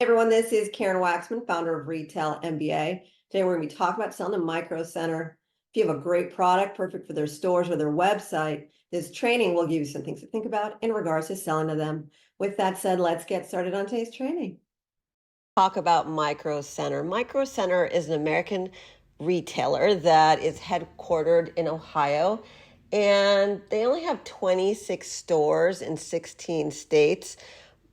Hey everyone, this is Karen Waksman, founder of Retail MBA. Today we're going to be talking about selling a micro center. If you have a great product, perfect for their stores or their website, this training will give you some things to think about in regards to selling to them. With that said, let's get started on today's training. Talk about Micro Center. Micro Center is an American retailer that is headquartered in Ohio, and they only have 26 stores in 16 states.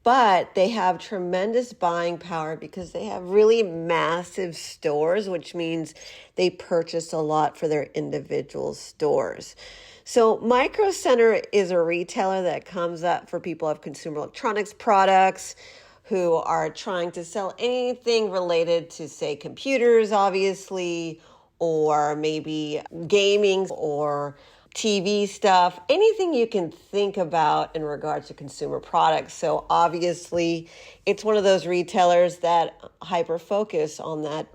But they have tremendous buying power because they have really massive stores, which means they purchase a lot for their individual stores. So Micro Center is a retailer that comes up for people who have consumer electronics products, who are trying to sell anything related to, say, computers, obviously, or maybe gaming or TV stuff, anything you can think about in regards to consumer products. So obviously, it's one of those retailers that hyper focus on that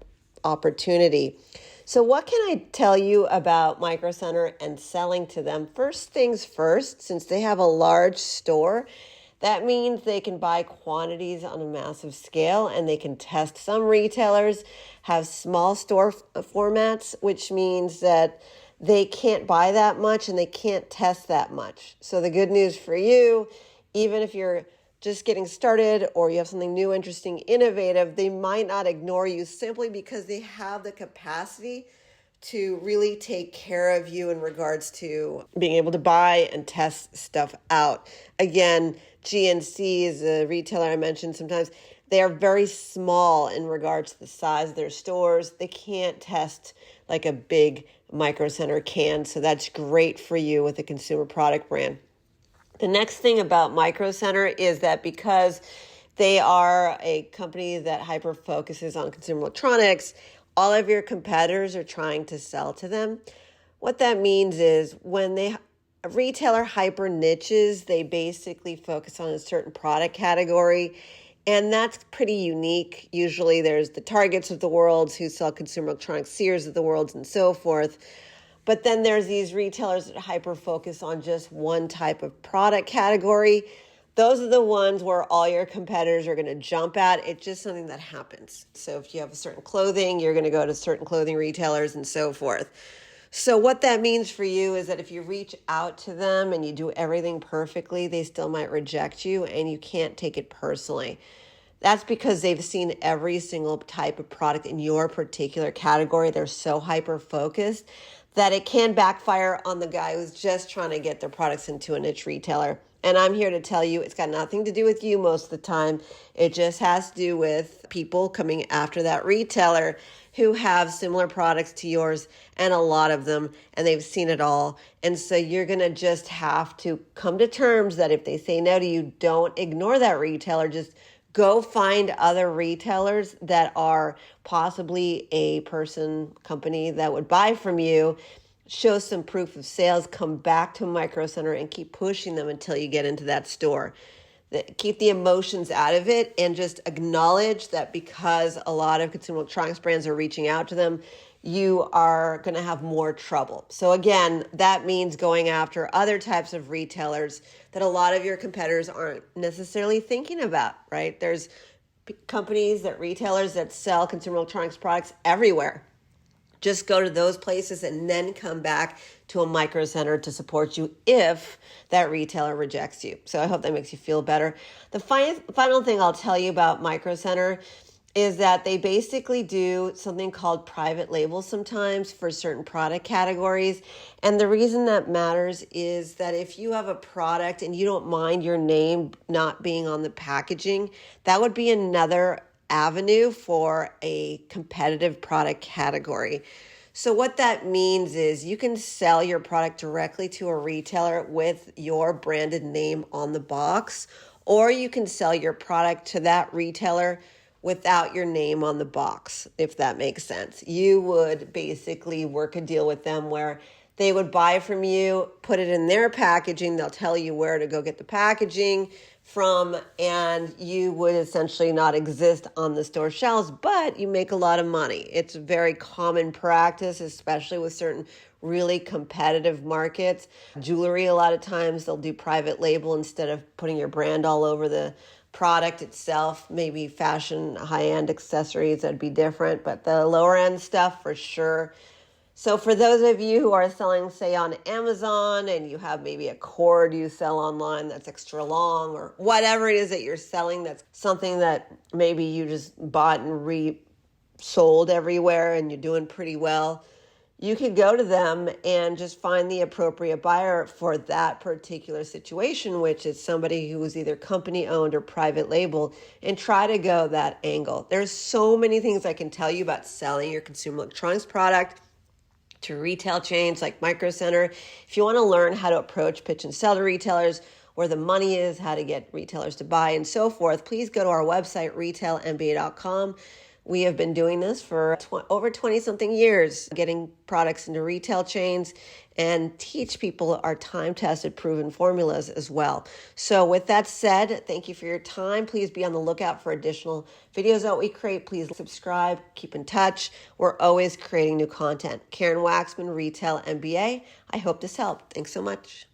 opportunity. So what can I tell you about Micro Center and selling to them? First things first, since they have a large store, that means they can buy quantities on a massive scale and they can test. Some retailers have small store formats, which means that they can't buy that much and they can't test that much. So the good news for you, even if you're just getting started or you have something new, interesting, innovative, they might not ignore you simply because they have the capacity to really take care of you in regards to being able to buy and test stuff out. Again, GNC is a retailer I mentioned sometimes. They are very small in regards to the size of their stores. They can't test like a big Micro Center can, so that's great for you with a consumer product brand. The next thing about Micro Center is that because they are a company that hyper focuses on consumer electronics, all of your competitors are trying to sell to them. What that means is when a retailer hyper niches, they basically focus on a certain product category, and that's pretty unique. Usually there's the Targets of the world who sell consumer electronics, Sears of the world, and so forth. But then there's these retailers that hyper focus on just one type of product category. Those are the ones where all your competitors are going to jump at. It's just something that happens. So if you have a certain clothing, you're going to go to certain clothing retailers and so forth. So what that means for you is that if you reach out to them and you do everything perfectly, they still might reject you and you can't take it personally. That's because they've seen every single type of product in your particular category. They're so hyper-focused that it can backfire on the guy who's just trying to get their products into a niche retailer. And I'm here to tell you it's got nothing to do with you most of the time. It just has to do with people coming after that retailer who have similar products to yours, and a lot of them, and they've seen it all. And so you're going to just have to come to terms that if they say no to you, don't ignore that retailer. Just go find other retailers that are possibly a company that would buy from you. Show some proof of sales, come back to a Micro Center and keep pushing them until you get into that store. Keep the emotions out of it and just acknowledge that because a lot of consumer electronics brands are reaching out to them, you are going to have more trouble. So again, that means going after other types of retailers that a lot of your competitors aren't necessarily thinking about, right? There's retailers that sell consumer electronics products everywhere. Just go to those places and then come back to a Micro Center to support you if that retailer rejects you. So I hope that makes you feel better. The final thing I'll tell you about Micro Center is that they basically do something called private labels sometimes for certain product categories. And the reason that matters is that if you have a product and you don't mind your name not being on the packaging, that would be another avenue for a competitive product category. So what that means is you can sell your product directly to a retailer with your branded name on the box, or you can sell your product to that retailer without your name on the box, if that makes sense. You would basically work a deal with them where they would buy from you, put it in their packaging, they'll tell you where to go get the packaging from, and you would essentially not exist on the store shelves, but you make a lot of money. It's very common practice, especially with certain really competitive markets. Jewelry, a lot of times they'll do private label instead of putting your brand all over the product itself, maybe fashion, high-end accessories, that'd be different, but the lower end stuff for sure. So for those of you who are selling, say, on Amazon, and you have maybe a cord you sell online that's extra long, or whatever it is that you're selling, that's something that maybe you just bought and resold everywhere and you're doing pretty well, you could go to them and just find the appropriate buyer for that particular situation, which is somebody who is either company owned or private label, and try to go that angle. There's so many things I can tell you about selling your consumer electronics product to retail chains like Micro Center. If you want to learn how to approach, pitch, and sell to retailers, where the money is, how to get retailers to buy, and so forth, please go to our website, retailmba.com. We have been doing this for over 20-something years, getting products into retail chains and teach people our time-tested, proven formulas as well. So with that said, thank you for your time. Please be on the lookout for additional videos that we create. Please subscribe, keep in touch. We're always creating new content. Karen Waksman, Retail MBA. I hope this helped. Thanks so much.